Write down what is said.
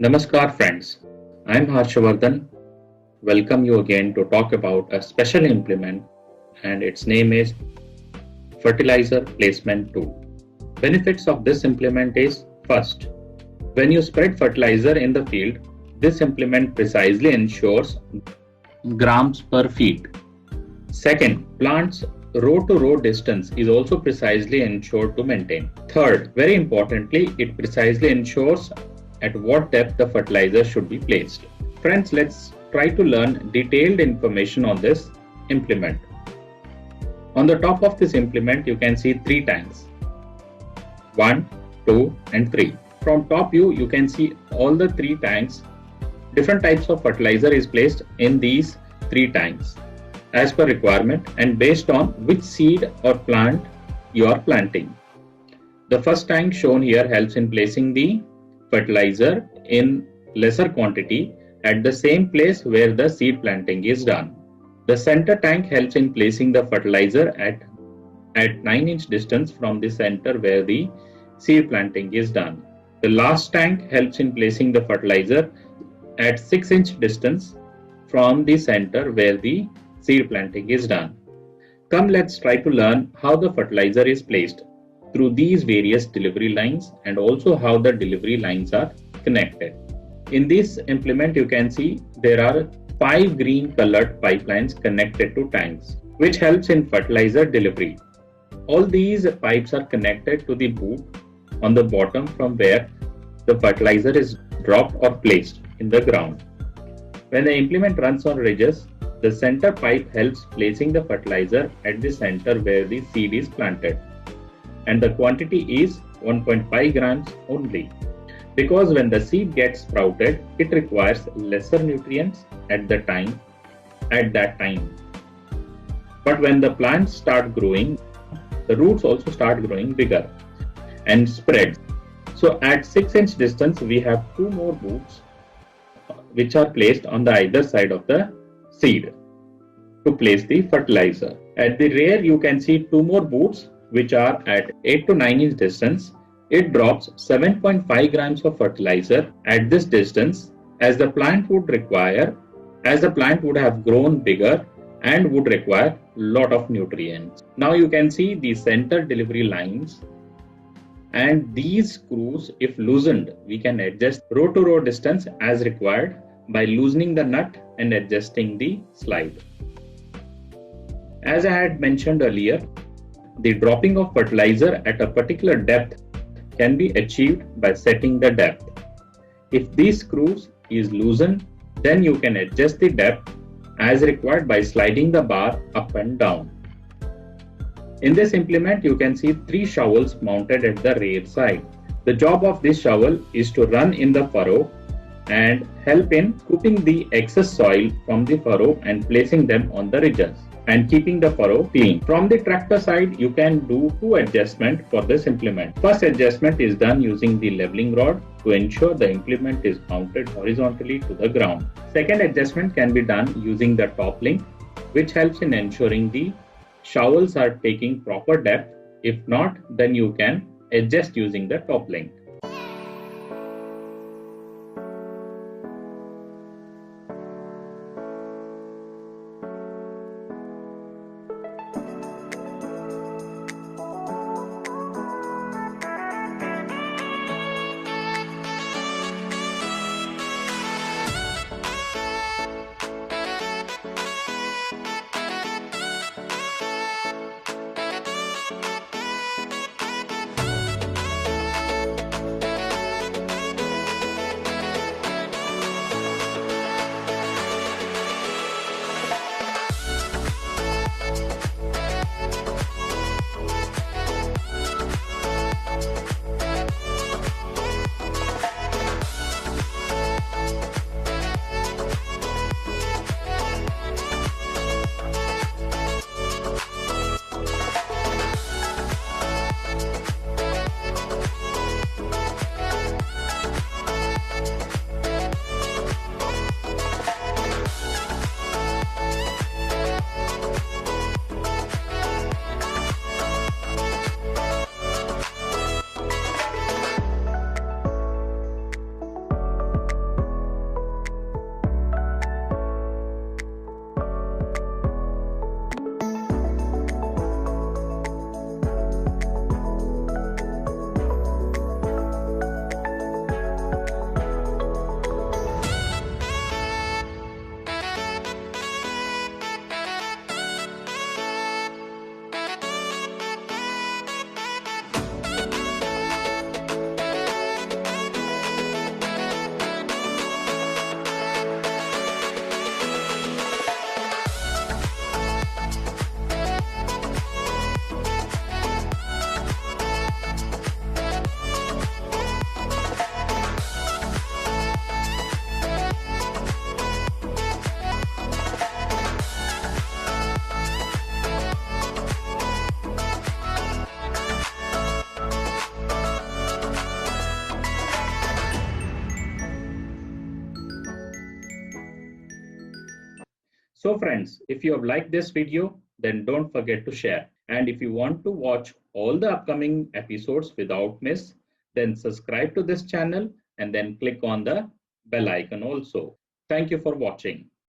Namaskar friends, I am Harshavardhan. Welcome you again to talk about a special implement and its name is Fertilizer Placement Tool. Benefits of this implement is first, when you spread fertilizer in the field, this implement precisely ensures grams per feet. Second, plants row to row distance is also precisely ensured to maintain. Third, very importantly, it precisely ensures at what depth the fertilizer should be placed. Friends, let's try to learn detailed information on this implement. On the top of this implement, you can see three tanks 1, 2, and 3. From top view, you can see all the three tanks. Different types of fertilizer is placed in these three tanks as per requirement and based on which seed or plant you are planting. The first tank shown here helps in placing the fertilizer in lesser quantity at the same place where the seed planting is done. The center tank helps in placing the fertilizer at 9-inch distance from the center where the seed planting is done. The last tank helps in placing the fertilizer at 6-inch distance from the center where the seed planting is done. Come, let's try to learn how the fertilizer is placed through these various delivery lines and also how the delivery lines are connected. In this implement, you can see there are 5 green colored pipelines connected to tanks, which helps in fertilizer delivery. All these pipes are connected to the boot on the bottom from where the fertilizer is dropped or placed in the ground. When the implement runs on ridges, the center pipe helps placing the fertilizer at the center where the seed is planted. And the quantity is 1.5 grams only. Because when the seed gets sprouted, it requires lesser nutrients at that time. But when the plants start growing, the roots also start growing bigger and spread. So at 6-inch distance, we have 2 more boots which are placed on the either side of the seed to place the fertilizer. At the rear, you can see 2 more boots which are at 8 to 9-inch distance. It drops 7.5 grams of fertilizer at this distance as the plant would have grown bigger and would require lot of nutrients. Now you can see the center delivery lines, and these screws, if loosened, we can adjust row to row distance as required by loosening the nut and adjusting the slide. As I had mentioned earlier, the dropping of fertilizer at a particular depth can be achieved by setting the depth. If these screws is loosened, then you can adjust the depth as required by sliding the bar up and down. In this implement, you can see 3 shovels mounted at the rear side. The job of this shovel is to run in the furrow and help in scooping the excess soil from the furrow and placing them on the ridges and keeping the furrow clean. From the tractor side, you can do 2 adjustments for this implement. First adjustment is done using the leveling rod to ensure the implement is mounted horizontally to the ground. Second adjustment can be done using the top link, which helps in ensuring the shovels are taking proper depth. If not, then you can adjust using the top link. So friends, if you have liked this video, then don't forget to share. And if you want to watch all the upcoming episodes without miss, then subscribe to this channel and then click on the bell icon also. Thank you for watching.